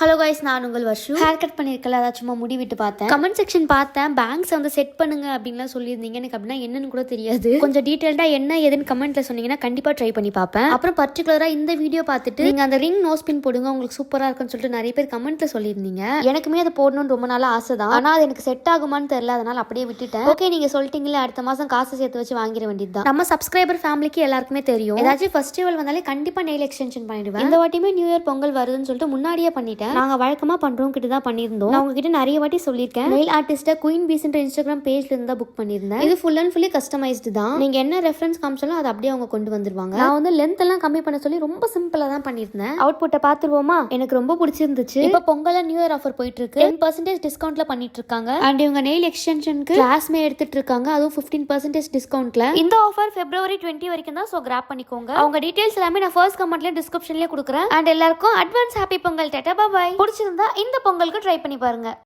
Hello guys, நான் உங்கள் Varshu. Hair cut பண்ணியிருக்கல, அதான் சும்மா முடி விட்டு பார்த்தேன். கமெண்ட் செக்ஷன் பார்த்தேன், பேங்க்ஸ் வந்து செட் பண்ணுங்க அப்படின்லாம் சொல்லியிருந்தீங்க. எனக்கு அப்படின்னா என்னன்னு கூட தெரியாது. கொஞ்சம் டீட்டெயில்டா என்ன ஏதுன்னு கமெண்ட்ல சொன்னீங்கன்னா கண்டிப்பா ட்ரை பண்ணி பார்ப்பேன். அப்புறம் பர்டிகுலரா இந்த வீடியோ பார்த்துட்டு நீங்க அந்த ரிங் நோஸ் பின் போடுங்க, உங்களுக்கு சூப்பரா இருக்குன்னு சொல்லிட்டு நிறைய பேர் கமெண்ட்ல சொல்லியிருந்தீங்க. எனக்குமே அதை போடணும்னு ரொம்ப நாளா ஆசை தான். ஆனா அது எனக்கு செட் ஆகுமான்னு தெரியல, அதனால அப்படியே விட்டுட்டேன். ஓகே, நீங்க சொல்லிட்டீங்களே, அடுத்த மாசம் காசு சேர்த்து வச்சு வாங்கிட வேண்டியதுதான். நம்ம சப்ஸ்கிரைபர் ஃபேமிலிக்கு எல்லாருக்குமே தெரியும், ஏதாச்சும் ஃபெஸ்டிவல் வந்தாலே கண்டிப்பா நெயில் எக்ஸ்டென்ஷன் பண்ணிடுவேன். இந்த வாட்டியுமே நியூ இயர் பொங்கல் வருதுன்னு சொல்லிட்டு முன்னாடியே பண்ணிட்டேன். நாங்க வழக்கமா பண்றோம் கிட்ட தான் பண்ணியிருந்தோம். நான் உங்ககிட்ட நிறைய வாட்டி சொல்லியிருக்கேன், நெயில் ஆர்டிஸ்ட குயின் பீஸ்ன்ற இன்ஸ்டாகிராம் பேஜ்ல இருந்தா புக் பண்ணியிருந்தேன். இது ஃபுல் அண்ட் ஃபுல்லி கஸ்டமைஸ்டு தான். நீங்க என்ன ரெஃபரன்ஸ் காமிச்சாலும் அதை அப்படியே அவங்க கொண்டு வந்துருவாங்க. நான் வந்து லென்த் எல்லாம் கம்மி பண்ண சொல்லி ரொம்ப சிம்பிளா தான் பண்ணியிருந்தேன். அவுட்புட்டை பார்த்துருவோமா? எனக்கு ரொம்ப பிடிச்சிருந்துச்சு. இப்போ பொங்கல் நியூ இயர் ஆஃபர் போயிட்டு இருக்கு. 10% டிஸ்கவுண்ட்ல பண்ணிட்டு இருக்காங்க. அண்ட் இவங்க நெயில் எக்ஸ்டென்ஷனுக்கு கிளாஸ்மே எடுத்துட்டு இருக்காங்க, அதுவும் 15% டிஸ்கவுண்ட்ல. இந்த ஆஃபர் February 20 வரைக்கும் தான். சோ கிராப் பண்ணிக்கோங்க. அவங்க டீடைல்ஸ் எல்லாமே நான் ஃபர்ஸ்ட் கமெண்ட்லயும் டிஸ்கிரிப்ஷன்லயே கொடுக்குறேன். அண்ட் எல்லாருக்கும் advance happy Pongal. Tata, bye bye. பிடிச்சிருந்தா இந்த பொங்கலுக்கு ட்ரை பண்ணி பாருங்க.